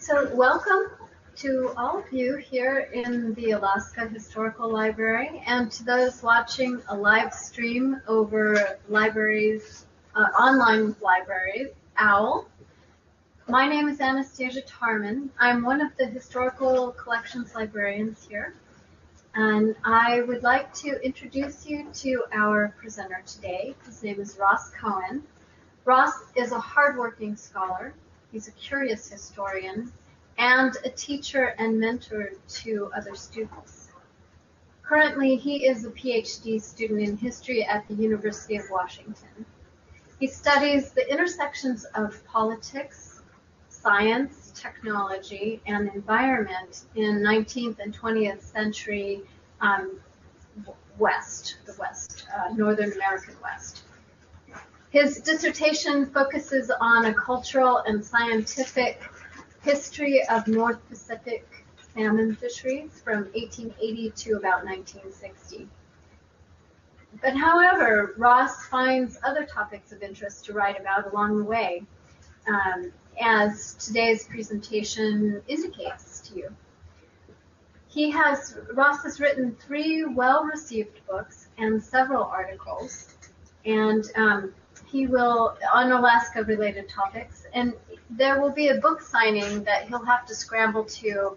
So welcome to all of you here in the Alaska Historical Library and to those watching a live stream over libraries, online libraries, OWL. My name is Anastasia Tarman. I'm one of the historical collections librarians here, and I would like to introduce you to our presenter today. His name is Ross Coen. Ross is a hardworking scholar. He's a curious historian and a teacher and mentor to other students. Currently, he is a PhD student in history at the University of Washington. He studies the intersections of politics, science, technology, and environment in 19th and 20th century Northern American West. His dissertation focuses on a cultural and scientific history of North Pacific salmon fisheries from 1880 to about 1960. But however, Ross finds other topics of interest to write about along the way, as today's presentation indicates to you. Ross has written 3 well-received books and several articles, and he will, on Alaska-related topics, and there will be a book signing that he'll have to scramble to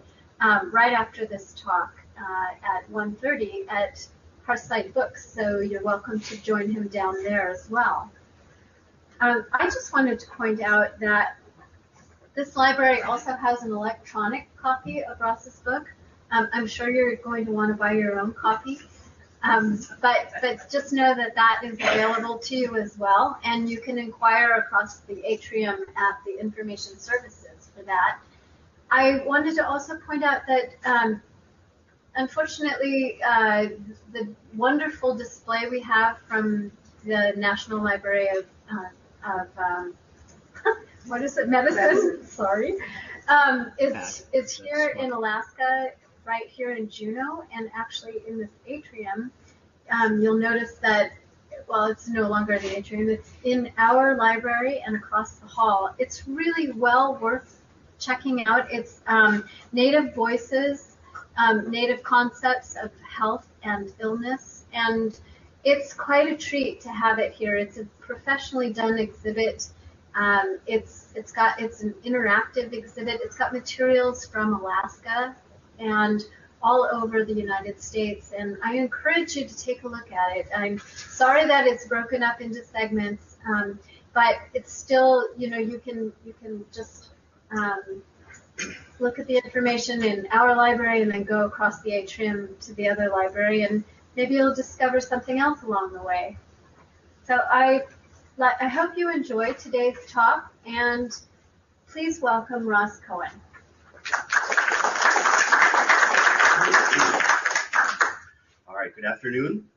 right after this talk at 1:30 at Hearthside Books, so you're welcome to join him down there as well. I just wanted to point out that this library also has an electronic copy of Ross's book. I'm sure you're going to want to buy your own copy. But just know that that is available to you as well, and you can inquire across the atrium at the information services for that. I wanted to also point out that unfortunately the wonderful display we have from the National Library of what is it, medicine? Sorry, is here in Alaska, right here in Juneau, and actually in this atrium, you'll notice that, well, it's no longer the atrium, it's in our library and across the hall. It's really well worth checking out. It's native voices, native concepts of health and illness, and it's quite a treat to have it here. It's a professionally done exhibit. It's an interactive exhibit. It's got materials from Alaska and all over the United States, and I encourage you to take a look at it. I'm sorry that it's broken up into segments, but it's still, you can just look at the information in our library and then go across the atrium to the other library, and maybe you'll discover something else along the way. So I hope you enjoyed today's talk, and please welcome Ross Coen. All right, good afternoon.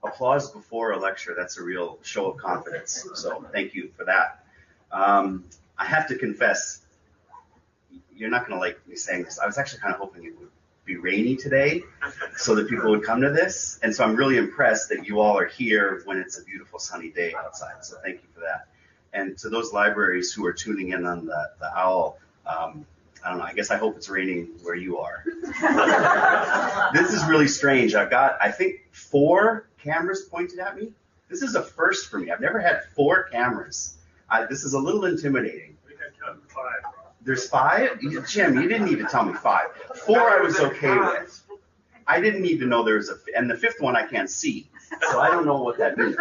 Applause before a lecture, that's a real show of confidence, so thank you for that. I have to confess, you're not going to like me saying this. I was actually kind of hoping it would be rainy today so that people would come to this, and so I'm really impressed that you all are here when it's a beautiful sunny day outside, so thank you for that. And to those libraries who are tuning in on the OWL, I don't know, I guess I hope it's raining where you are. This is really strange. I've got, I think, 4 cameras pointed at me. This is a first for me. I've never had 4 cameras. This is a little intimidating. We had counted 5. There's 5? Jim, you didn't need to tell me 5. 4 I was okay with. I didn't need to know there was and the 5th one I can't see, so I don't know what that means.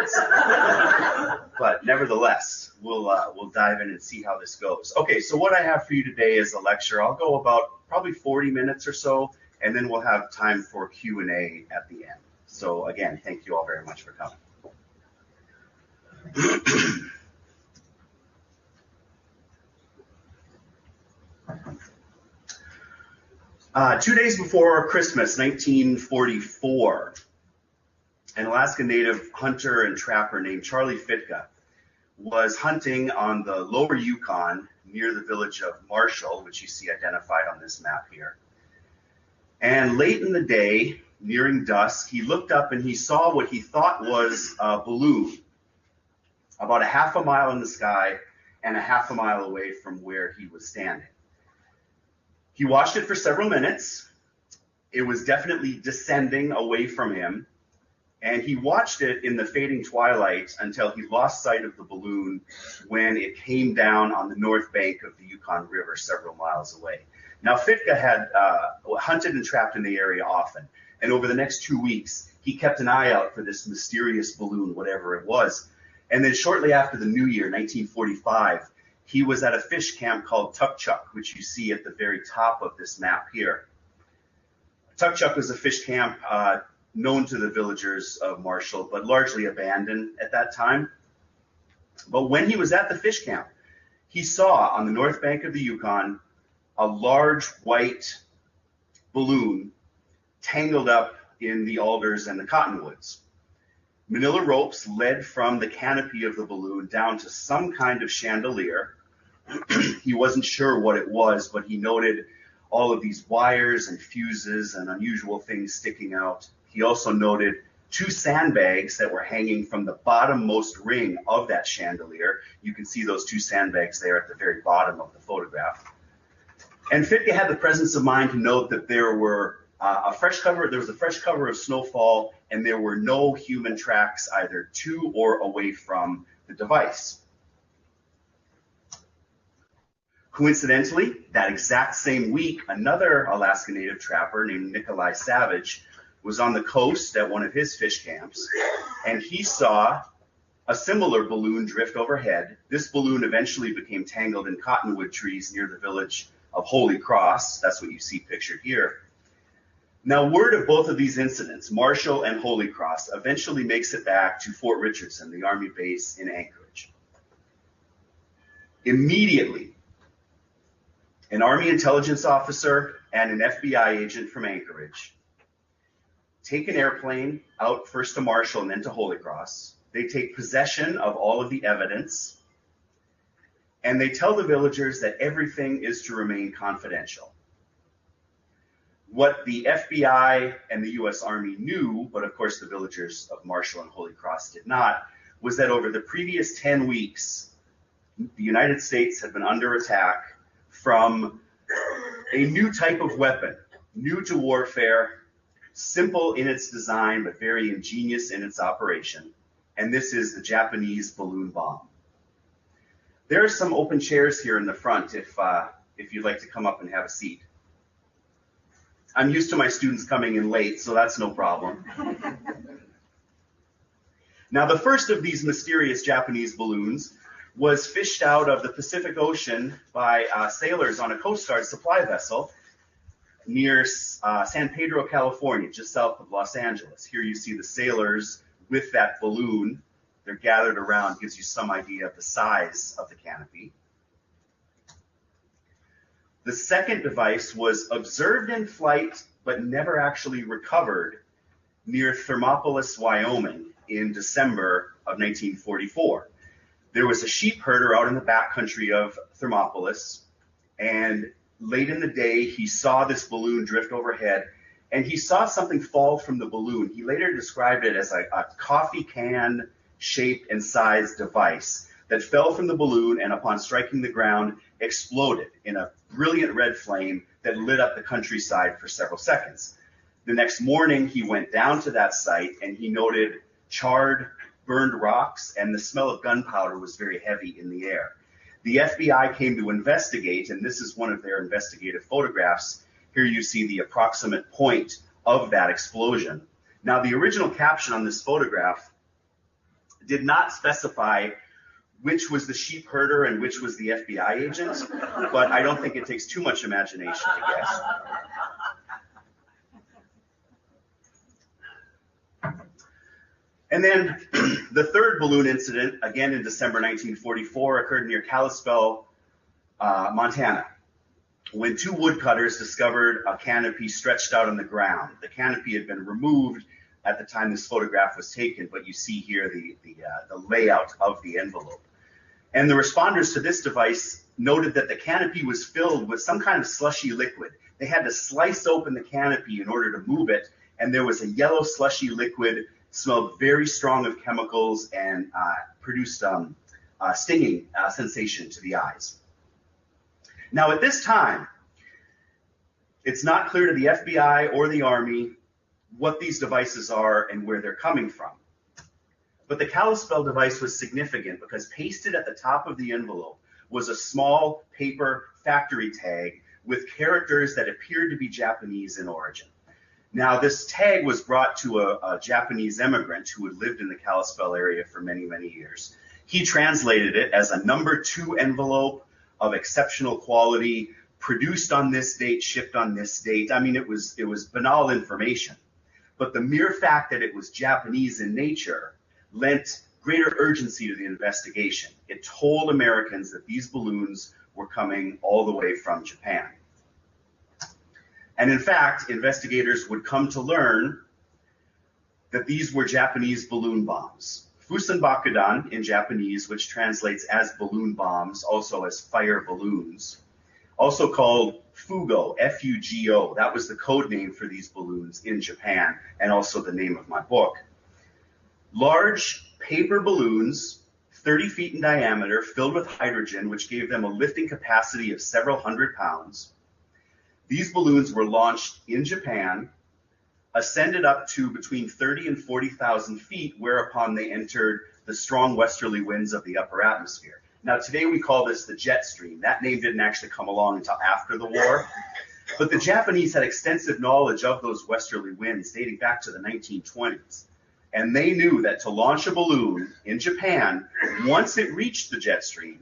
But nevertheless, we'll dive in and see how this goes. Okay, so what I have for you today is a lecture. I'll go about probably 40 minutes or so, and then we'll have time for Q&A at the end. So again, thank you all very much for coming. 2 days before Christmas, 1944, an Alaska Native hunter and trapper named Charlie Fitka was hunting on the lower Yukon near the village of Marshall, which you see identified on this map here. And late in the day, nearing dusk, he looked up and he saw what he thought was a balloon about a half a mile in the sky and a half a mile away from where he was standing. He watched it for several minutes. It was definitely descending away from him. And he watched it in the fading twilight until he lost sight of the balloon when it came down on the north bank of the Yukon River several miles away. Now, Fitka had hunted and trapped in the area often. And over the next 2 weeks, he kept an eye out for this mysterious balloon, whatever it was. And then shortly after the new year, 1945, he was at a fish camp called Tukchuk, which you see at the very top of this map here. Tukchuk was a fish camp known to the villagers of Marshall, but largely abandoned at that time. But when he was at the fish camp, he saw on the north bank of the Yukon a large white balloon tangled up in the alders and the cottonwoods. Manila ropes led from the canopy of the balloon down to some kind of chandelier. He wasn't sure what it was, but he noted all of these wires and fuses and unusual things sticking out. He also noted 2 sandbags that were hanging from the bottommost ring of that chandelier. You can see those 2 sandbags there at the very bottom of the photograph. And Fitka had the presence of mind to note that there was a fresh cover of snowfall, and there were no human tracks either to or away from the device. Coincidentally, that exact same week, another Alaska Native trapper named Nikolai Savage was on the coast at one of his fish camps, and he saw a similar balloon drift overhead. This balloon eventually became tangled in cottonwood trees near the village of Holy Cross. That's what you see pictured here. Now, word of both of these incidents, Marshall and Holy Cross, eventually makes it back to Fort Richardson, the Army base in Anchorage. Immediately, an Army intelligence officer and an FBI agent from Anchorage take an airplane out first to Marshall and then to Holy Cross. They take possession of all of the evidence, and they tell the villagers that everything is to remain confidential. What the FBI and the U.S. Army knew, but of course the villagers of Marshall and Holy Cross did not, was that over the previous 10 weeks, the United States had been under attack from a new type of weapon, new to warfare, simple in its design, but very ingenious in its operation. And this is the Japanese balloon bomb. There are some open chairs here in the front if you'd like to come up and have a seat. I'm used to my students coming in late, so that's no problem. Now, the first of these mysterious Japanese balloons was fished out of the Pacific Ocean by sailors on a Coast Guard supply vessel near San Pedro, California, just south of Los Angeles. Here you see the sailors with that balloon. They're gathered around, gives you some idea of the size of the canopy. The second device was observed in flight, but never actually recovered near Thermopolis, Wyoming in December of 1944. There was a sheep herder out in the backcountry of Thermopolis, and late in the day, he saw this balloon drift overhead, and he saw something fall from the balloon. He later described it as a coffee can shaped and sized device that fell from the balloon and upon striking the ground exploded in a brilliant red flame that lit up the countryside for several seconds. The next morning, he went down to that site and he noted charred, burned rocks, and the smell of gunpowder was very heavy in the air. The FBI came to investigate, and this is one of their investigative photographs. Here you see the approximate point of that explosion. Now, the original caption on this photograph did not specify which was the sheep herder and which was the FBI agent, but I don't think it takes too much imagination to guess. And then the third balloon incident, again in December 1944, occurred near Kalispell, Montana, when 2 woodcutters discovered a canopy stretched out on the ground. The canopy had been removed at the time this photograph was taken, but you see here the layout of the envelope. And the responders to this device noted that the canopy was filled with some kind of slushy liquid. They had to slice open the canopy in order to move it, and there was a yellow slushy liquid, smelled very strong of chemicals, and produced a stinging sensation to the eyes. Now, at this time, It's not clear to the FBI or the Army what these devices are and where they're coming from. But the Kalispell device was significant because pasted at the top of the envelope was a small paper factory tag with characters that appeared to be Japanese in origin. Now, this tag was brought to a Japanese immigrant who had lived in the Kalispell area for many, many years. He translated it as a number 2 envelope of exceptional quality, produced on this date, shipped on this date. I mean, it was banal information. But the mere fact that it was Japanese in nature lent greater urgency to the investigation. It told Americans that these balloons were coming all the way from Japan. And in fact, investigators would come to learn that these were Japanese balloon bombs. Fusenbakudan in Japanese, which translates as balloon bombs, also as fire balloons, also called Fugo, F-U-G-O. That was the code name for these balloons in Japan, and also the name of my book. Large paper balloons, 30 feet in diameter, filled with hydrogen, which gave them a lifting capacity of several hundred pounds. These balloons were launched in Japan, ascended up to between 30 and 40,000 feet, whereupon they entered the strong westerly winds of the upper atmosphere. Now, today we call this the jet stream. That name didn't actually come along until after the war. But the Japanese had extensive knowledge of those westerly winds dating back to the 1920s. And they knew that to launch a balloon in Japan, once it reached the jet stream,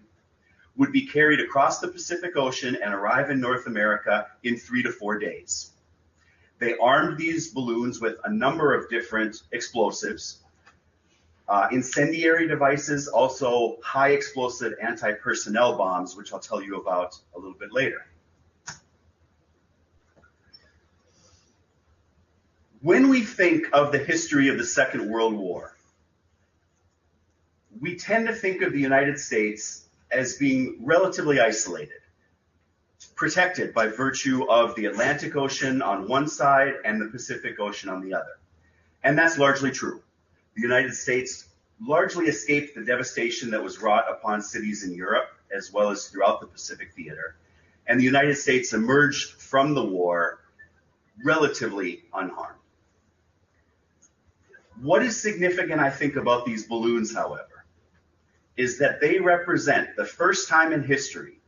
would be carried across the Pacific Ocean and arrive in North America in 3 to 4 days. They armed these balloons with a number of different explosives, incendiary devices, also high explosive anti-personnel bombs, which I'll tell you about a little bit later. When we think of the history of the Second World War, we tend to think of the United States as being relatively isolated, protected by virtue of the Atlantic Ocean on one side and the Pacific Ocean on the other. And that's largely true. The United States largely escaped the devastation that was wrought upon cities in Europe, as well as throughout the Pacific theater. And the United States emerged from the war relatively unharmed. What is significant, I think, about these balloons, however, is that they represent the first time in history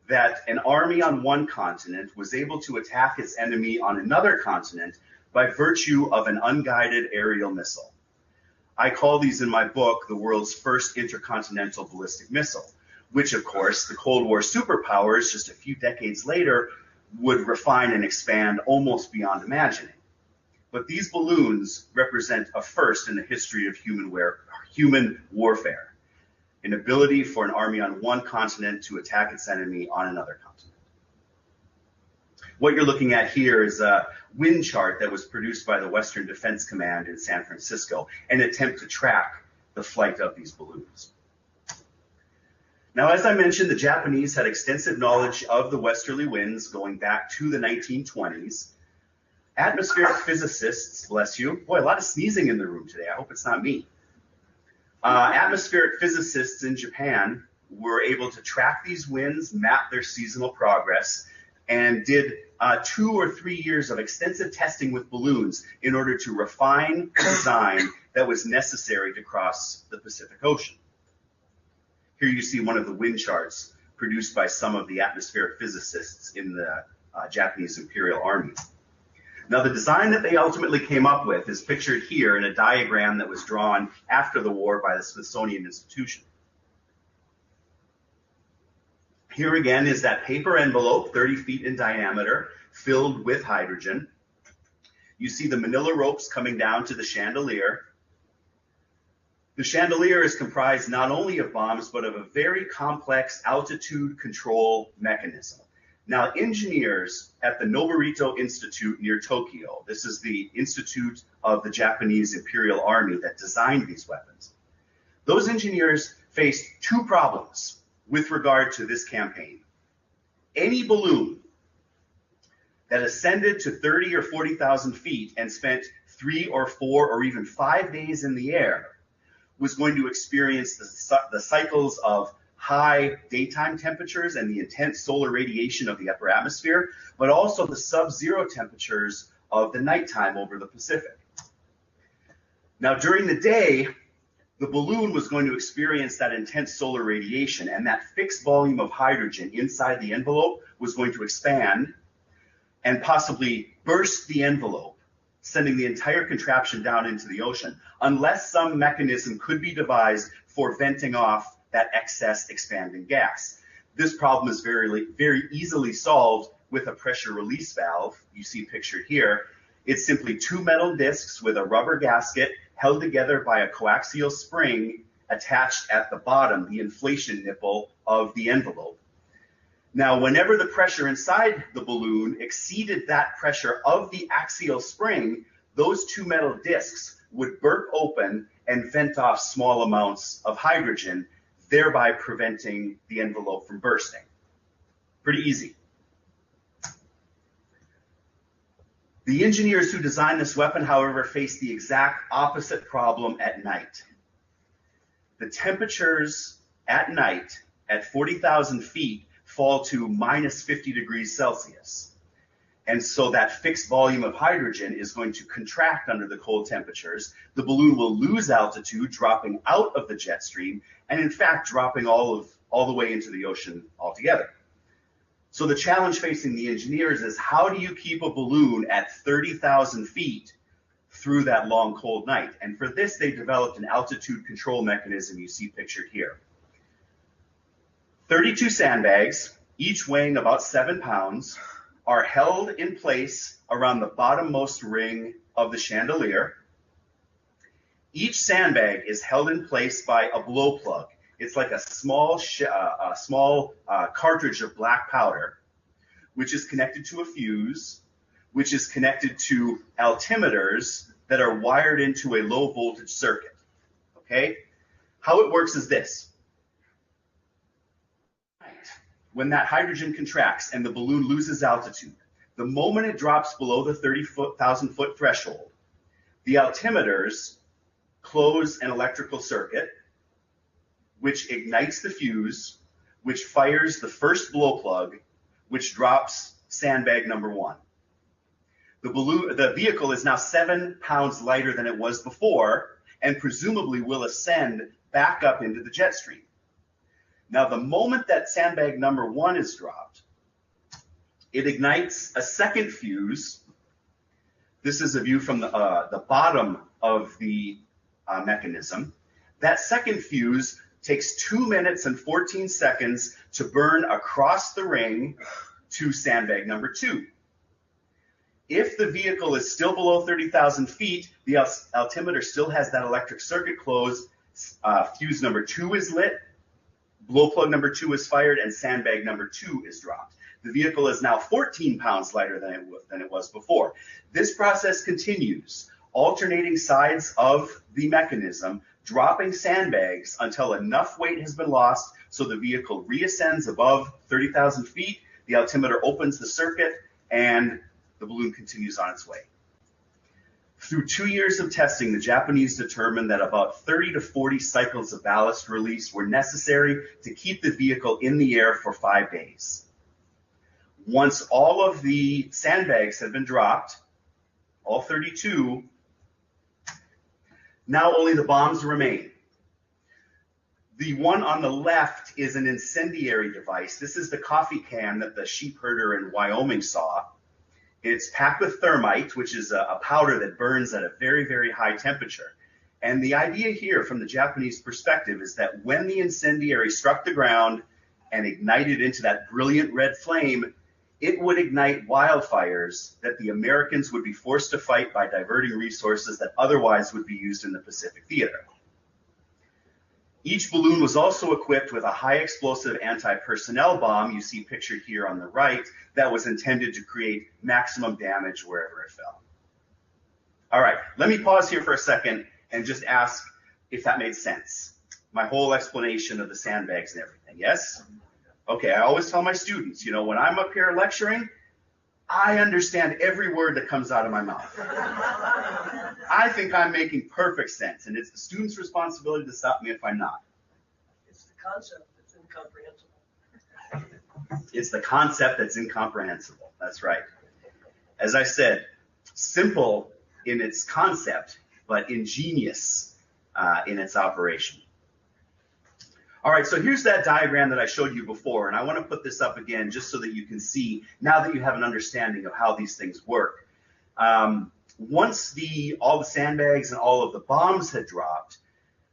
that an army on one continent was able to attack its enemy on another continent by virtue of an unguided aerial missile. I call these in my book the world's first intercontinental ballistic missile, which, of course, the Cold War superpowers just a few decades later would refine and expand almost beyond imagining. But these balloons represent a first in the history of human warfare, an ability for an army on one continent to attack its enemy on another continent. What you're looking at here is a wind chart that was produced by the Western Defense Command in San Francisco, an attempt to track the flight of these balloons. Now, as I mentioned, the Japanese had extensive knowledge of the westerly winds going back to the 1920s. Atmospheric physicists, bless you, boy, a lot of sneezing in the room today. I hope it's not me. Atmospheric physicists in Japan were able to track these winds, map their seasonal progress, and did 2 or 3 years of extensive testing with balloons in order to refine the design that was necessary to cross the Pacific Ocean. Here you see one of the wind charts produced by some of the atmospheric physicists in the Japanese Imperial Army. Now, the design that they ultimately came up with is pictured here in a diagram that was drawn after the war by the Smithsonian Institution. Here again is that paper envelope, 30 feet in diameter, filled with hydrogen. You see the manila ropes coming down to the chandelier. The chandelier is comprised not only of bombs, but of a very complex altitude control mechanism. Now, engineers at the Noborito Institute near Tokyo, this is the institute of the Japanese Imperial Army that designed these weapons. Those engineers faced 2 problems with regard to this campaign. Any balloon that ascended to 30 or 40,000 feet and spent 3 or 4 or even 5 days in the air was going to experience the cycles of high daytime temperatures and the intense solar radiation of the upper atmosphere, but also the sub-zero temperatures of the nighttime over the Pacific. Now, during the day, the balloon was going to experience that intense solar radiation, and that fixed volume of hydrogen inside the envelope was going to expand and possibly burst the envelope, sending the entire contraption down into the ocean, unless some mechanism could be devised for venting off that excess expanding gas. This problem is very easily solved with a pressure release valve you see pictured here. It's simply two metal discs with a rubber gasket held together by a coaxial spring attached at the bottom, the inflation nipple of the envelope. Now, whenever the pressure inside the balloon exceeded that pressure of the axial spring, those two metal discs would burst open and vent off small amounts of hydrogen, thereby preventing the envelope from bursting. Pretty easy. The engineers who designed this weapon, however, faced the exact opposite problem at night. The temperatures at night at 40,000 feet fall to minus 50 degrees Celsius. And so that fixed volume of hydrogen is going to contract under the cold temperatures. The balloon will lose altitude, dropping out of the jet stream, and in fact, dropping all the way into the ocean altogether. So the challenge facing the engineers is, how do you keep a balloon at 30,000 feet through that long, cold night? And for this, they developed an altitude control mechanism you see pictured here. 32 sandbags, each weighing about 7 pounds, are held in place around the bottommost ring of the chandelier. Each sandbag is held in place by a blow plug. It's like a small cartridge of black powder, which is connected to a fuse, which is connected to altimeters that are wired into a low voltage circuit. Okay? How it works is this. When that hydrogen contracts and the balloon loses altitude, the moment it drops below the 30,000 foot threshold, the altimeters close an electrical circuit, which ignites the fuse, which fires the first blow plug, which drops sandbag number 1. The vehicle is now 7 pounds lighter than it was before, and presumably will ascend back up into the jet stream. Now, the moment that sandbag number 1 is dropped, it ignites a second fuse. This is a view from the bottom of the mechanism. That second fuse takes 2 minutes and 14 seconds to burn across the ring to sandbag number 2. If the vehicle is still below 30,000 feet, the altimeter still has that electric circuit closed. Fuse number 2 is lit, blow plug number 2 is fired, and sandbag number 2 is dropped. The vehicle is now 14 pounds lighter than it was before. This process continues, alternating sides of the mechanism, dropping sandbags until enough weight has been lost so the vehicle reascends above 30,000 feet, the altimeter opens the circuit, and the balloon continues on its way. Through 2 years of testing, the Japanese determined that about 30 to 40 cycles of ballast release were necessary to keep the vehicle in the air for 5 days. Once all of the sandbags had been dropped, all 32, now only the bombs remain. The one on the left is an incendiary device. This is the coffee can that the sheep herder in Wyoming saw. It's packed with thermite, which is a powder that burns at a very, very high temperature. And the idea here from the Japanese perspective is that when the incendiary struck the ground and ignited into that brilliant red flame, it would ignite wildfires that the Americans would be forced to fight by diverting resources that otherwise would be used in the Pacific theater. Each balloon was also equipped with a high explosive anti-personnel bomb, you see pictured here on the right, that was intended to create maximum damage wherever it fell. All right, let me pause here for a second and just ask if that made sense. My whole explanation of the sandbags and everything, yes? Okay, I always tell my students, you know, when I'm up here lecturing, I understand every word that comes out of my mouth. I think I'm making perfect sense, and it's the student's responsibility to stop me if I'm not. It's the concept. It's in the incomprehensible. It's the concept that's incomprehensible. That's right. As I said, simple in its concept, but ingenious in its operation. All right, so here's that diagram that I showed you before, and I want to put this up again just so that you can see, now that you have an understanding of how these things work. Once all the sandbags and all of the bombs had dropped,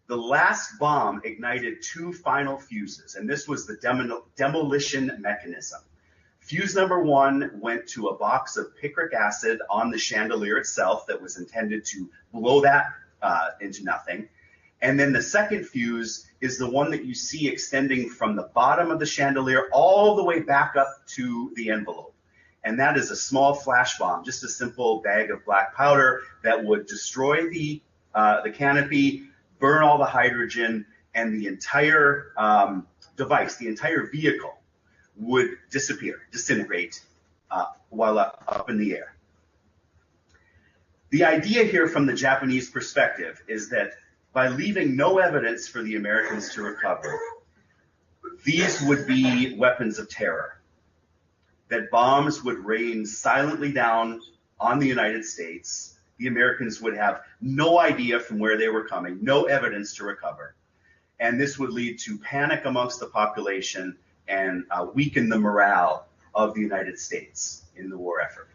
the last bomb ignited two final fuses, and this was the demolition mechanism. Fuse number one went to a box of picric acid on the chandelier itself that was intended to blow that into nothing. And then the second fuse is the one that you see extending from the bottom of the chandelier all the way back up to the envelope. And that is a small flash bomb, just a simple bag of black powder that would destroy the canopy, burn all the hydrogen, and the entire device, the entire vehicle, would disappear, disintegrate while up in the air. The idea here from the Japanese perspective is that by leaving no evidence for the Americans to recover, these would be weapons of terror, that bombs would rain silently down on the United States. The Americans would have no idea from where they were coming, no evidence to recover. And this would lead to panic amongst the population and weaken the morale of the United States in the war effort.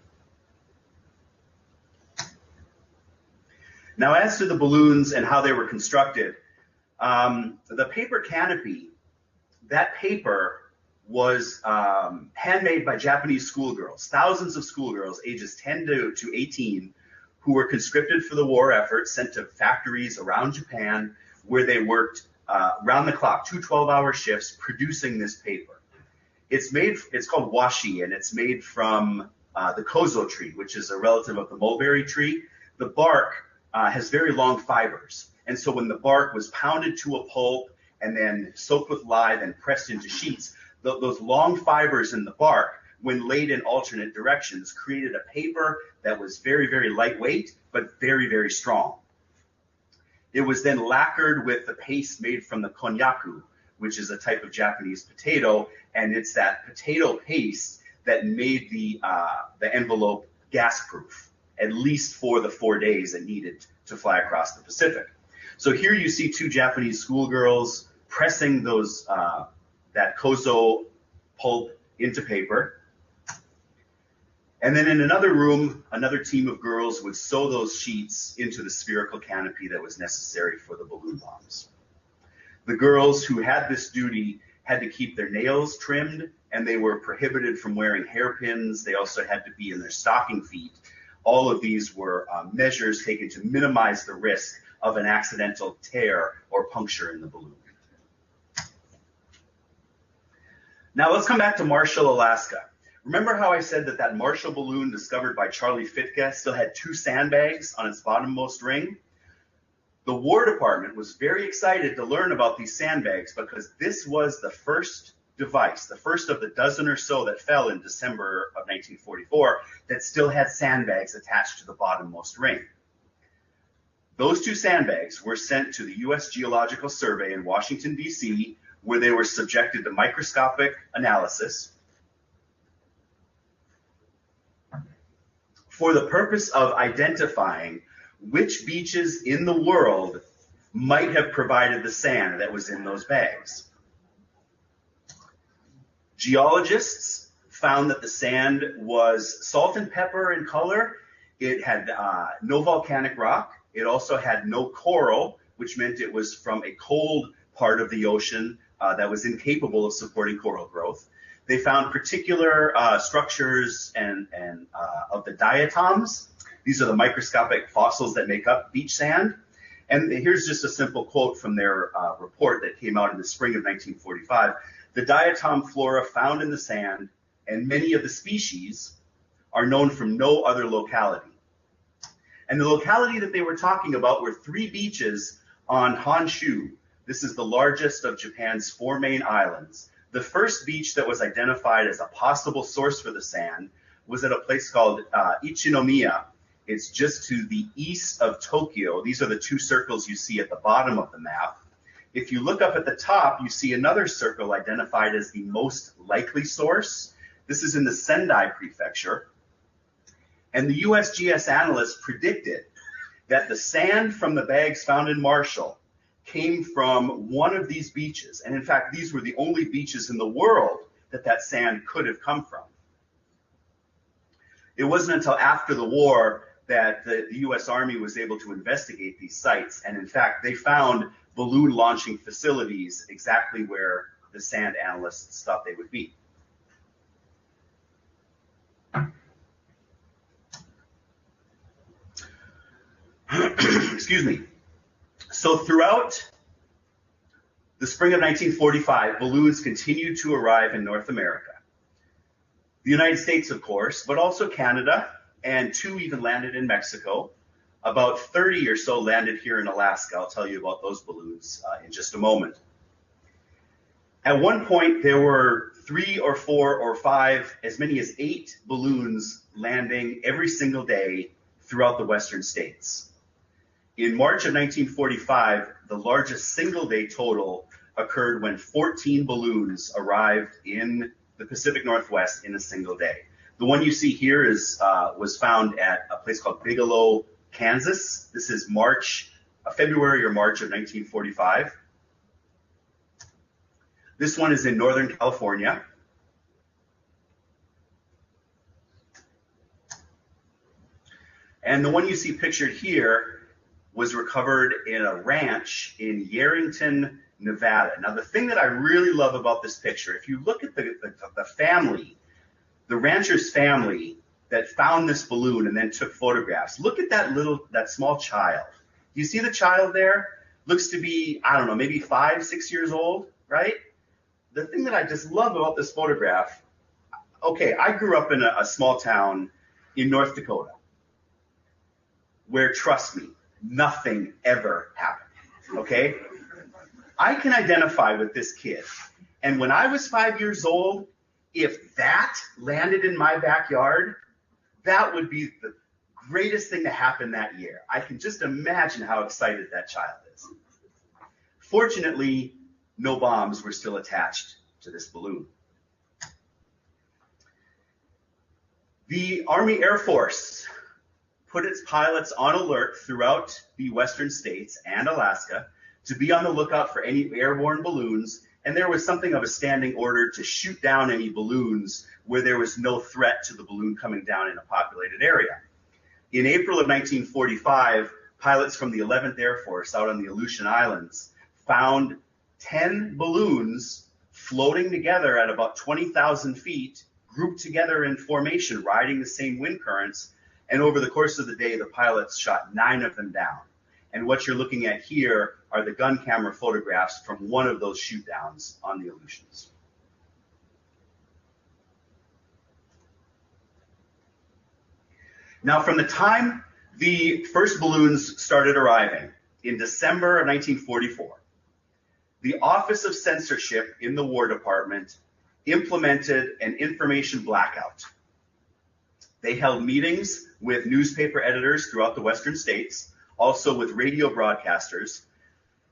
Now, as to the balloons and how they were constructed, the paper canopy, that paper was handmade by Japanese schoolgirls, thousands of schoolgirls ages 10 to 18, who were conscripted for the war effort, sent to factories around Japan where they worked round the clock, 2 12-hour shifts producing this paper. It's called washi, and it's made from the kozo tree, which is a relative of the mulberry tree. The bark has very long fibers, and so when the bark was pounded to a pulp and then soaked with lye and pressed into sheets, those long fibers in the bark, when laid in alternate directions, created a paper that was very, very lightweight, but very, very strong. It was then lacquered with the paste made from the konnyaku, which is a type of Japanese potato, and it's that potato paste that made the envelope gas-proof, at least for the 4 days it needed to fly across the Pacific. So here you see two Japanese schoolgirls pressing that kozo pulp into paper. And then in another room, another team of girls would sew those sheets into the spherical canopy that was necessary for the balloon bombs. The girls who had this duty had to keep their nails trimmed, and they were prohibited from wearing hairpins. They also had to be in their stocking feet. All of these were measures taken to minimize the risk of an accidental tear or puncture in the balloon. Now let's come back to Marshall, Alaska. Remember how I said that Marshall balloon discovered by Charlie Fitka still had 2 sandbags on its bottommost ring? The War Department was very excited to learn about these sandbags because this was the first device, the first of the dozen or so that fell in December of 1944 that still had sandbags attached to the bottommost ring. Those 2 sandbags were sent to the U.S. Geological Survey in Washington, D.C., where they were subjected to microscopic analysis for the purpose of identifying which beaches in the world might have provided the sand that was in those bags. Geologists found that the sand was salt and pepper in color. It had no volcanic rock. It also had no coral, which meant it was from a cold part of the ocean that was incapable of supporting coral growth. They found particular structures and of the diatoms. These are the microscopic fossils that make up beach sand. And here's just a simple quote from their report that came out in the spring of 1945. The diatom flora found in the sand and many of the species are known from no other locality. And the locality that they were talking about were 3 beaches on Honshu. This is the largest of Japan's 4 main islands. The first beach that was identified as a possible source for the sand was at a place called Ichinomiya. It's just to the east of Tokyo. These are the 2 circles you see at the bottom of the map. If you look up at the top, you see another circle identified as the most likely source. This is in the Sendai prefecture. And the USGS analysts predicted that the sand from the bags found in Marshall came from one of these beaches. And in fact, these were the only beaches in the world that that sand could have come from. It wasn't until after the war that the U.S. Army was able to investigate these sites. And in fact, they found balloon launching facilities exactly where the sand analysts thought they would be. Excuse me. So throughout the spring of 1945, balloons continued to arrive in North America. The United States, of course, but also Canada, and 2 even landed in Mexico. About 30 or so landed here in Alaska. I'll tell you about those balloons in just a moment. At one point, there were 3 or 4 or 5, as many as 8 balloons landing every single day throughout the western states. In March of 1945, the largest single-day total occurred when 14 balloons arrived in the Pacific Northwest in a single day. The one you see here was found at a place called Bigelow, Kansas. This is February or March of 1945. This one is in Northern California. And the one you see pictured here was recovered in a ranch in Yerington, Nevada. Now, the thing that I really love about this picture, if you look at the family, the rancher's family that found this balloon and then took photographs, look at that small child. Do you see the child there? Looks to be, I don't know, maybe 5, 6 years old, right? The thing that I just love about this photograph, okay, I grew up in a small town in North Dakota where, trust me, nothing ever happened, okay? I can identify with this kid. And when I was 5 years old, if that landed in my backyard, that would be the greatest thing to happen that year. I can just imagine how excited that child is. Fortunately, no bombs were still attached to this balloon. The Army Air Force put its pilots on alert throughout the western states and Alaska to be on the lookout for any airborne balloons, and there was something of a standing order to shoot down any balloons where there was no threat to the balloon coming down in a populated area. In April of 1945, pilots from the 11th Air Force out on the Aleutian Islands found 10 balloons floating together at about 20,000 feet, grouped together in formation, riding the same wind currents. And over the course of the day, the pilots shot 9 of them down. And what you're looking at here are the gun camera photographs from one of those shoot downs on the Aleutians. Now, from the time the first balloons started arriving in December of 1944, the Office of Censorship in the War Department implemented an information blackout. They held meetings with newspaper editors throughout the western states, also with radio broadcasters,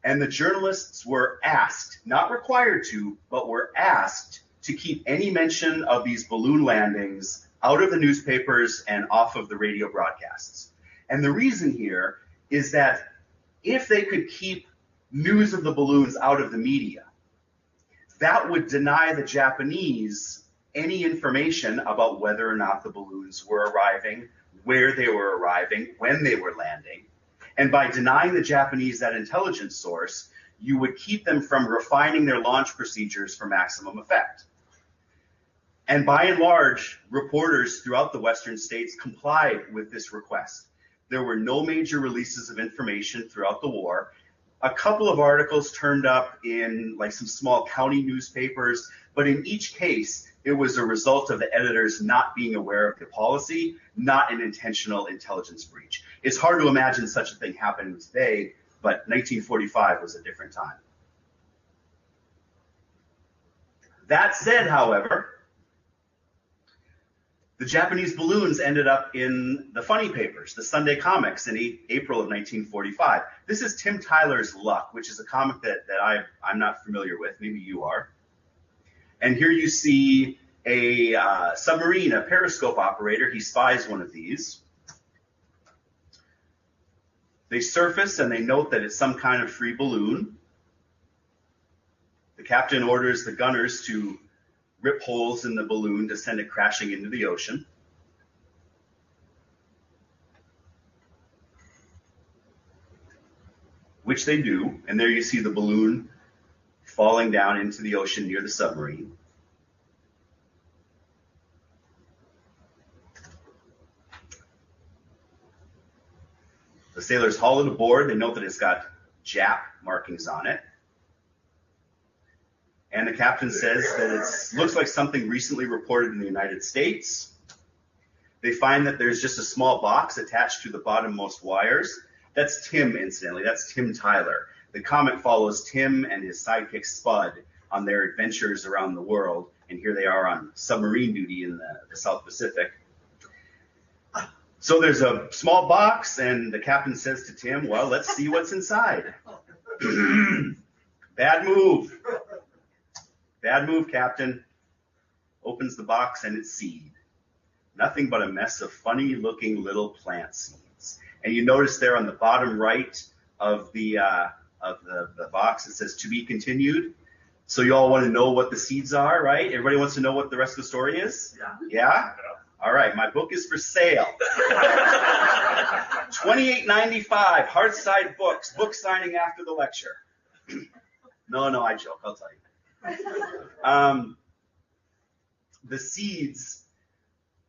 and the journalists were asked, not required to, but were asked to keep any mention of these balloon landings out of the newspapers and off of the radio broadcasts. And the reason here is that if they could keep news of the balloons out of the media, that would deny the Japanese any information about whether or not the balloons were arriving, where they were arriving, when they were landing. And by denying the Japanese that intelligence source, you would keep them from refining their launch procedures for maximum effect. And by and large, reporters throughout the western states complied with this request. There were no major releases of information throughout the war. A couple of articles turned up in like some small county newspapers, but in each case, it was a result of the editors not being aware of the policy, not an intentional intelligence breach. It's hard to imagine such a thing happening today, but 1945 was a different time. That said, however, The Japanese balloons ended up in the funny papers, the Sunday comics, in April of 1945. This is Tim Tyler's Luck, which is a comic that I'm not familiar with. Maybe you are. And here you see a submarine, a periscope operator. He spies one of these. They surface and they note that it's some kind of free balloon. The captain orders the gunners to rip holes in the balloon to send it crashing into the ocean. Which they do, and there you see the balloon falling down into the ocean near the submarine. The sailors haul it aboard. They note that it's got Jap markings on it. And the captain says that it looks like something recently reported in the United States. They find that there's just a small box attached to the bottommost wires. That's Tim, incidentally. That's Tim Tyler. The comic follows Tim and his sidekick Spud on their adventures around the world. And here they are on submarine duty in the South Pacific. So there's a small box, and the captain says to Tim, well, let's see what's inside. Bad move. Bad move, Captain. Opens the box and it's seed. Nothing but a mess of funny-looking little plant seeds. And you notice there on the bottom right of the box it says "to be continued." So you all want to know what the seeds are, right? Everybody wants to know what the rest of the story is? Yeah? All right, my book is for sale. $28.95, Hearthside Books, book signing after the lecture. No, I joke. I'll tell you. The seeds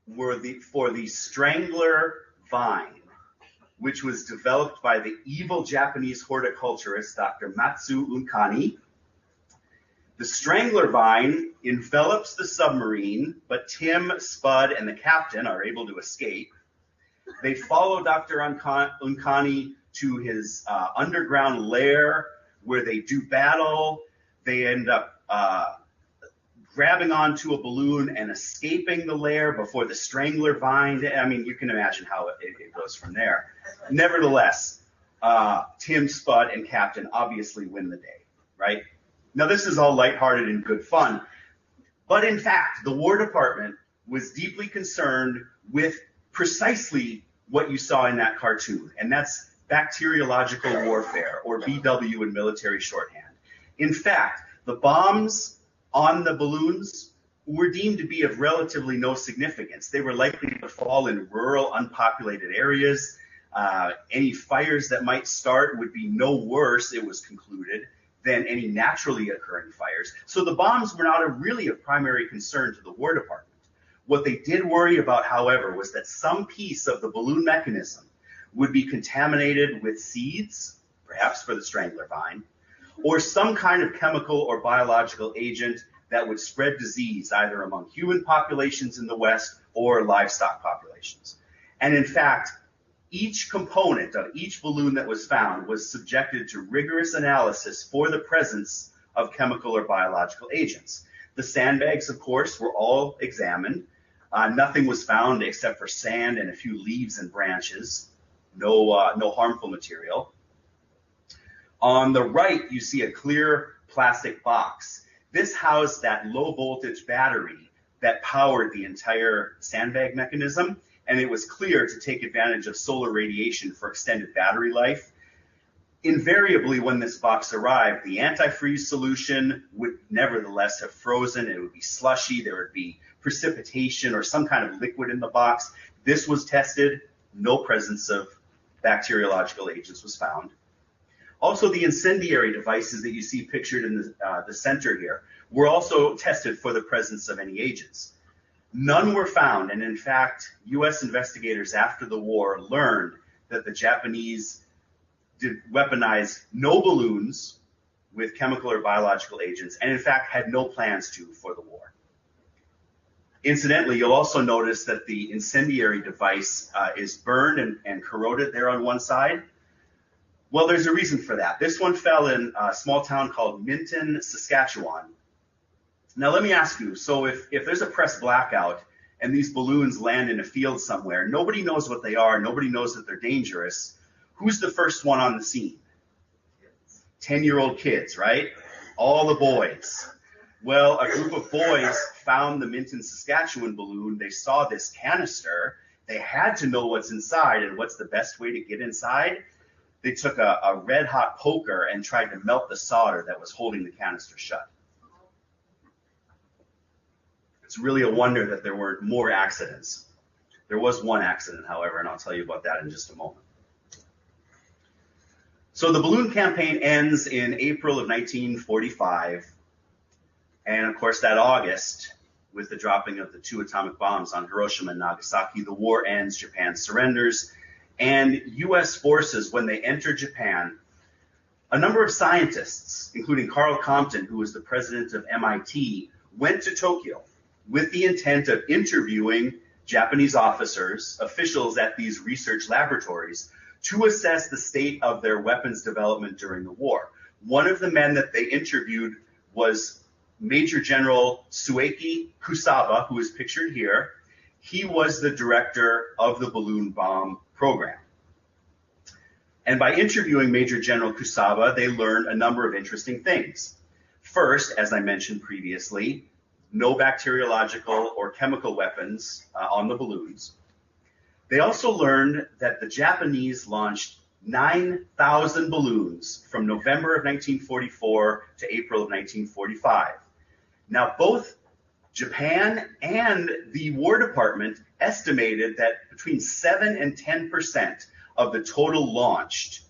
were for the strangler vine, which was developed by the evil Japanese horticulturist Dr. Matsu Unkani. The strangler vine envelops the submarine, but Tim, Spud, and the captain are able to escape. They follow Dr. Unkani to his underground lair where they do battle. They end up grabbing onto a balloon and escaping the lair before the strangler vine. I mean, you can imagine how it goes from there. Nevertheless, Tim, Spud, and Captain obviously win the day, right? Now, this is all lighthearted and good fun, but in fact, the War Department was deeply concerned with precisely what you saw in that cartoon, and that's bacteriological warfare, or BW in military shorthand. In fact, the bombs on the balloons were deemed to be of relatively no significance. They were likely to fall in rural, unpopulated areas. Any fires that might start would be no worse, it was concluded, than any naturally occurring fires. So the bombs were not really of primary concern to the War Department. What they did worry about, however, was that some piece of the balloon mechanism would be contaminated with seeds, perhaps for the strangler vine, or some kind of chemical or biological agent that would spread disease either among human populations in the West or livestock populations. And in fact, each component of each balloon that was found was subjected to rigorous analysis for the presence of chemical or biological agents. The sandbags, of course, were all examined. Nothing was found except for sand and a few leaves and branches. No harmful material. On the right, you see a clear plastic box. This housed that low voltage battery that powered the entire sandbag mechanism, and it was clear to take advantage of solar radiation for extended battery life. Invariably, when this box arrived, the antifreeze solution would nevertheless have frozen. It would be slushy. There would be precipitation or some kind of liquid in the box. This was tested. No presence of bacteriological agents was found. Also, the incendiary devices that you see pictured in the center here were also tested for the presence of any agents. None were found, and in fact, U.S. investigators after the war learned that the Japanese did weaponize no balloons with chemical or biological agents, and in fact had no plans to for the war. Incidentally, you'll also notice that the incendiary device is burned and corroded there on one side. Well, there's a reason for that. This one fell in a small town called Minton, Saskatchewan. Now, let me ask you, so if there's a press blackout and these balloons land in a field somewhere. Nobody knows what they are. Nobody knows that they're dangerous. Who's the first one on the scene? 10-year-old kids, right? All the boys. Well, a group of boys found the Minton, Saskatchewan balloon. They saw this canister. They had to know what's inside, and what's the best way to get inside? They took a red-hot poker and tried to melt the solder that was holding the canister shut. It's really a wonder that there weren't more accidents. There was one accident, however, and I'll tell you about that in just a moment. So the balloon campaign ends in April of 1945, and of course that August, with the dropping of the 2 atomic bombs on Hiroshima and Nagasaki, the war ends, Japan surrenders, and U.S. forces, when they enter Japan, a number of scientists, including Carl Compton, who was the president of MIT, went to Tokyo with the intent of interviewing Japanese officers, officials at these research laboratories, to assess the state of their weapons development during the war. One of the men that they interviewed was Major General Sueki Kusaba, who is pictured here. He was the director of the balloon bomb program. And by interviewing Major General Kusaba, they learned a number of interesting things. First, as I mentioned previously, no bacteriological or chemical weapons on the balloons. They also learned that the Japanese launched 9,000 balloons from November of 1944 to April of 1945. Now, both Japan and the War Department estimated that between 7 and 10% of the total launched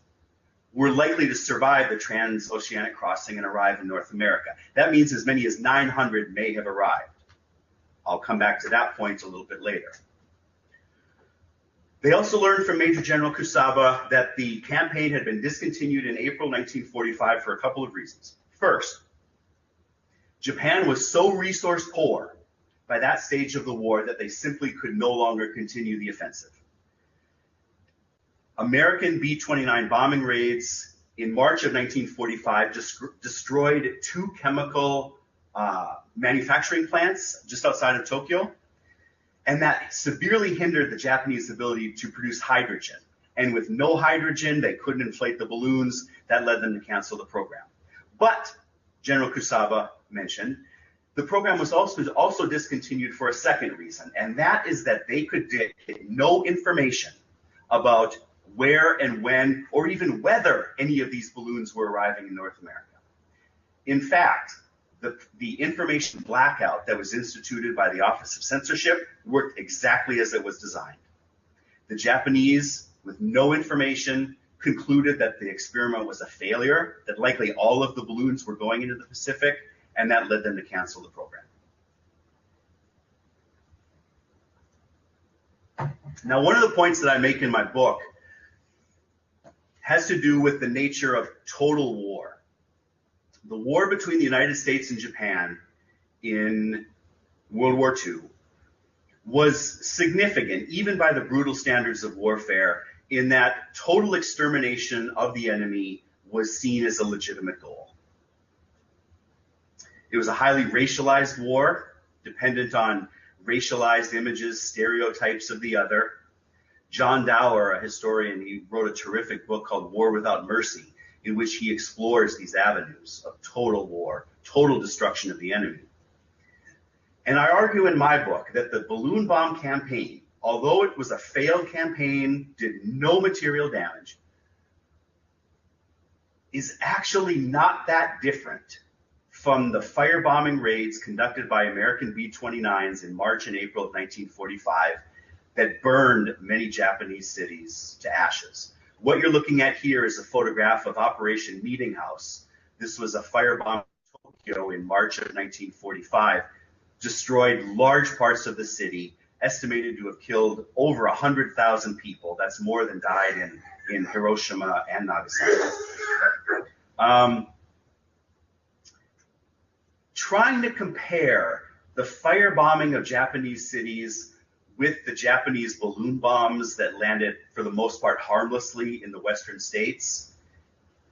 were likely to survive the transoceanic crossing and arrive in North America. That means as many as 900 may have arrived. I'll come back to that point a little bit later. They also learned from Major General Kusaba that the campaign had been discontinued in April 1945 for a couple of reasons. First, Japan was so resource poor by that stage of the war that they simply could no longer continue the offensive. American B-29 bombing raids in March of 1945 destroyed 2 chemical manufacturing plants just outside of Tokyo, and that severely hindered the Japanese ability to produce hydrogen. And with no hydrogen, they couldn't inflate the balloons. That led them to cancel the program. But General Kusaba mentioned, the program was also discontinued for a second reason, and that is that they could get no information about where and when, or even whether any of these balloons were arriving in North America. In fact, the information blackout that was instituted by the Office of Censorship worked exactly as it was designed. The Japanese, with no information, concluded that the experiment was a failure, that likely all of the balloons were going into the Pacific, and that led them to cancel the program. Now, one of the points that I make in my book has to do with the nature of total war. The war between the United States and Japan in World War II was significant, even by the brutal standards of warfare, in that total extermination of the enemy was seen as a legitimate goal. It was a highly racialized war, dependent on racialized images, stereotypes of the other. John Dower, a historian, he wrote a terrific book called War Without Mercy, in which he explores these avenues of total war, total destruction of the enemy. And I argue in my book that the balloon bomb campaign, although it was a failed campaign, did no material damage, is actually not that different from the firebombing raids conducted by American B-29s in March and April of 1945 that burned many Japanese cities to ashes. What you're looking at here is a photograph of Operation Meeting House. This was a firebomb in Tokyo in March of 1945, destroyed large parts of the city, estimated to have killed over 100,000 people. That's more than died in Hiroshima and Nagasaki. Trying to compare the firebombing of Japanese cities with the Japanese balloon bombs that landed, for the most part, harmlessly in the Western states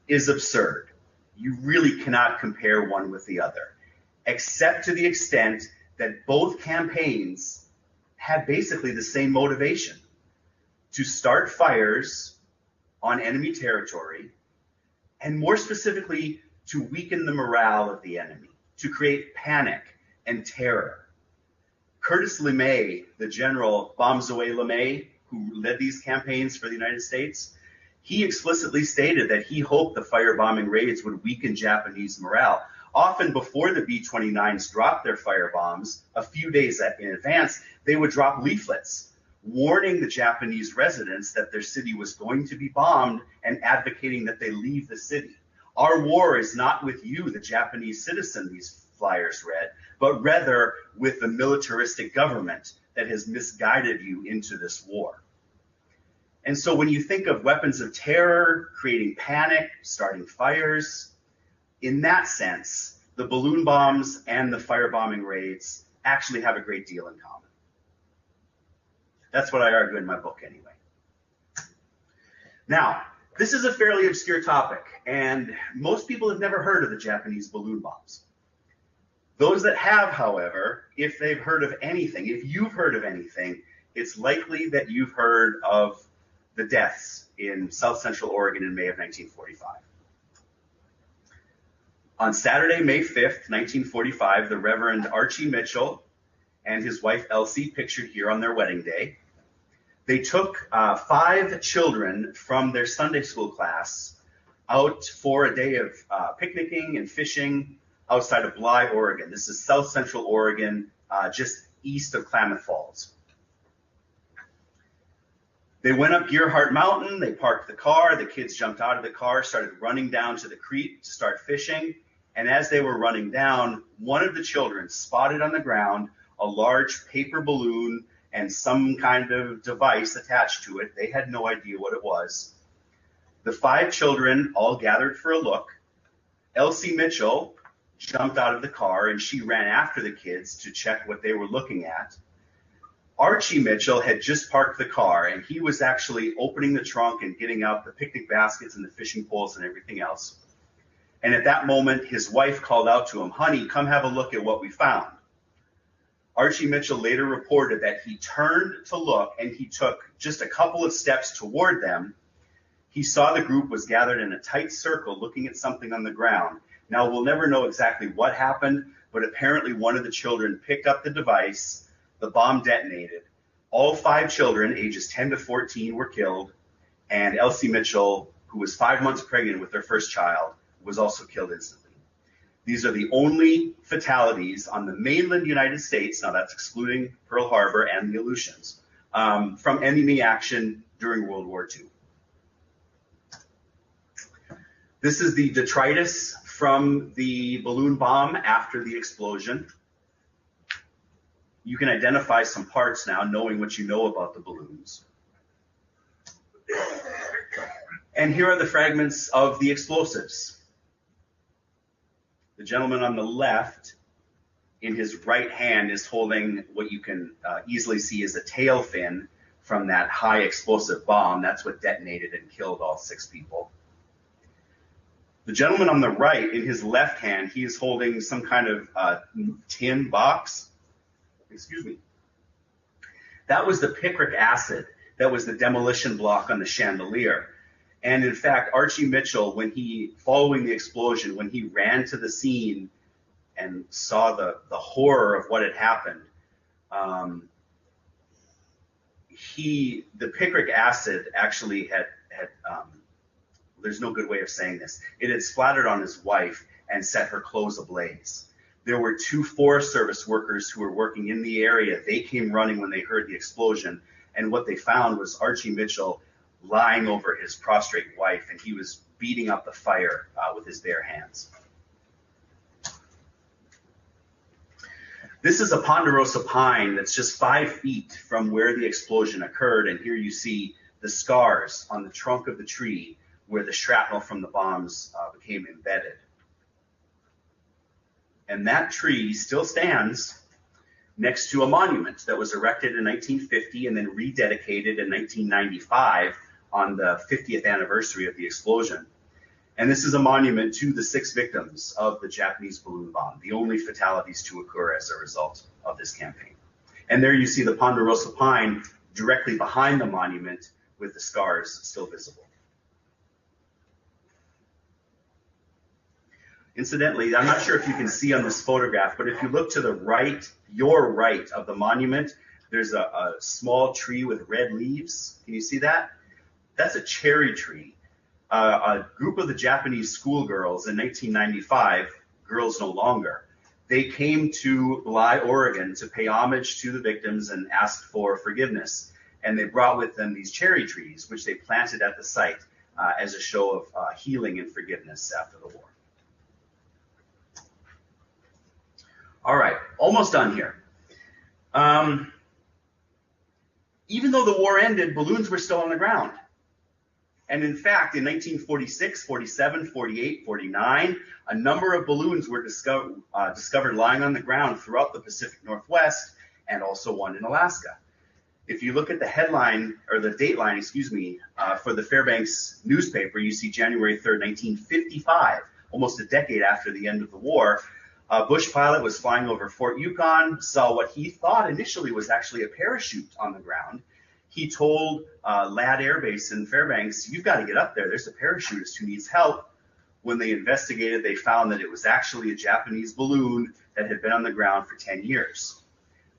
is absurd. You really cannot compare one with the other, except to the extent that both campaigns had basically the same motivation: to start fires on enemy territory, and more specifically, to weaken the morale of the enemy, to create panic and terror. Curtis LeMay, the general bombs away LeMay, who led these campaigns for the United States, he explicitly stated that he hoped the firebombing raids would weaken Japanese morale. Often before the B-29s dropped their firebombs, a few days in advance, they would drop leaflets warning the Japanese residents that their city was going to be bombed and advocating that they leave the city. Our war is not with you, the Japanese citizen, these flyers read, but rather with the militaristic government that has misguided you into this war. And so when you think of weapons of terror, creating panic, starting fires, in that sense, the balloon bombs and the firebombing raids actually have a great deal in common. That's what I argue in my book anyway. Now, this is a fairly obscure topic, and most people have never heard of the Japanese balloon bombs. Those that have, however, if they've heard of anything, if you've heard of anything, it's likely that you've heard of the deaths in South Central Oregon in May of 1945. On Saturday, May 5th, 1945, the Reverend Archie Mitchell and his wife Elsie, pictured here on their wedding day, they took 5 children from their Sunday school class out for a day of picnicking and fishing outside of Bly, Oregon. This is South Central Oregon, just east of Klamath Falls. They went up Gearhart Mountain, they parked the car, the kids jumped out of the car, started running down to the creek to start fishing, and as they were running down, one of the children spotted on the ground a large paper balloon and some kind of device attached to it. They had no idea what it was. The 5 children all gathered for a look. Elsie Mitchell jumped out of the car and she ran after the kids to check what they were looking at. Archie Mitchell had just parked the car and he was actually opening the trunk and getting out the picnic baskets and the fishing poles and everything else. And at that moment, his wife called out to him, "Honey, come have a look at what we found." Archie Mitchell later reported that he turned to look and he took just a couple of steps toward them. He saw the group was gathered in a tight circle looking at something on the ground. Now, we'll never know exactly what happened, but apparently one of the children picked up the device, the bomb detonated. All 5 children, ages 10 to 14, were killed, and Elsie Mitchell, who was 5 months pregnant with their first child, was also killed instantly. These are the only fatalities on the mainland United States, now that's excluding Pearl Harbor and the Aleutians, from enemy action during World War II. This is the detritus from the balloon bomb after the explosion. You can identify some parts now, knowing what you know about the balloons. And here are the fragments of the explosives. The gentleman on the left, in his right hand, is holding what you can easily see as a tail fin from that high explosive bomb. That's what detonated and killed all 6 people. The gentleman on the right, in his left hand, he is holding some kind of tin box. Excuse me. That was the picric acid that was the demolition block on the chandelier. And in fact, Archie Mitchell, following the explosion, when he ran to the scene and saw the horror of what had happened, the picric acid actually had there's no good way of saying this. It had splattered on his wife and set her clothes ablaze. There were 2 Forest Service workers who were working in the area. They came running when they heard the explosion, and what they found was Archie Mitchell lying over his prostrate wife, and he was beating up the fire with his bare hands. This is a ponderosa pine that's just 5 feet from where the explosion occurred, and here you see the scars on the trunk of the tree where the shrapnel from the bombs became embedded. And that tree still stands next to a monument that was erected in 1950 and then rededicated in 1995 on the 50th anniversary of the explosion. And this is a monument to the 6 victims of the Japanese balloon bomb, the only fatalities to occur as a result of this campaign. And there you see the ponderosa pine directly behind the monument with the scars still visible. Incidentally, I'm not sure if you can see on this photograph, but if you look to the right, your right of the monument, there's a small tree with red leaves. Can you see that? That's a cherry tree. A group of the Japanese schoolgirls in 1995, girls no longer, they came to Bly, Oregon to pay homage to the victims and asked for forgiveness. And they brought with them these cherry trees, which they planted at the site as a show of healing and forgiveness after the war. All right, almost done here. Even though the war ended, balloons were still on the ground. And in fact, in 1946, 47, 48, 49, a number of balloons were discovered lying on the ground throughout the Pacific Northwest, and also one in Alaska. If you look at the headline, or the date line, for the Fairbanks newspaper, you see January 3rd, 1955, almost a decade after the end of the war. A Bush pilot was flying over Fort Yukon, saw what he thought initially was actually a parachute on the ground. He told Ladd Air Base in Fairbanks, "You've got to get up there. There's a parachutist who needs help." When they investigated, they found that it was actually a Japanese balloon that had been on the ground for 10 years.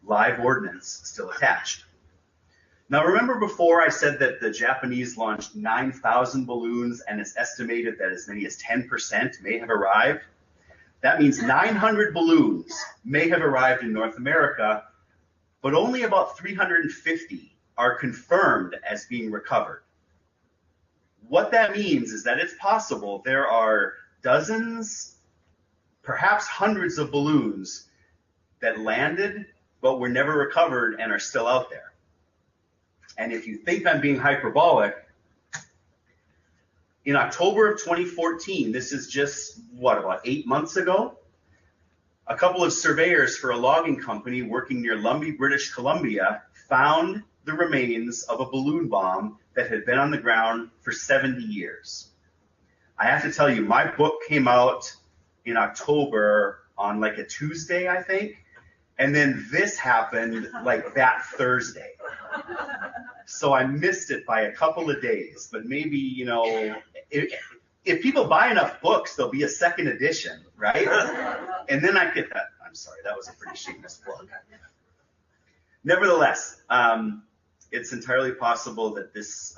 Live ordnance still attached. Now, remember before I said that the Japanese launched 9,000 balloons and it's estimated that as many as 10% may have arrived? That means 900 balloons may have arrived in North America, but only about 350 are confirmed as being recovered. What that means is that it's possible there are dozens, perhaps hundreds of balloons that landed but were never recovered and are still out there. And if you think I'm being hyperbolic, in October of 2014, this is just, about 8 months ago, a couple of surveyors for a logging company working near Lumby, British Columbia, found the remains of a balloon bomb that had been on the ground for 70 years. I have to tell you, my book came out in October on like a Tuesday, I think, and then this happened like that Thursday. So I missed it by a couple of days, but maybe, if people buy enough books, there'll be a second edition, right? And then I get that. I'm sorry, that was a pretty shameless plug. Nevertheless, it's entirely possible that this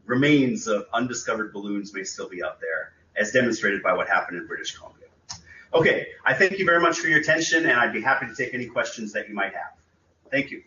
remains of undiscovered balloons may still be out there, as demonstrated by what happened in British Columbia. Okay, I thank you very much for your attention, and I'd be happy to take any questions that you might have. Thank you.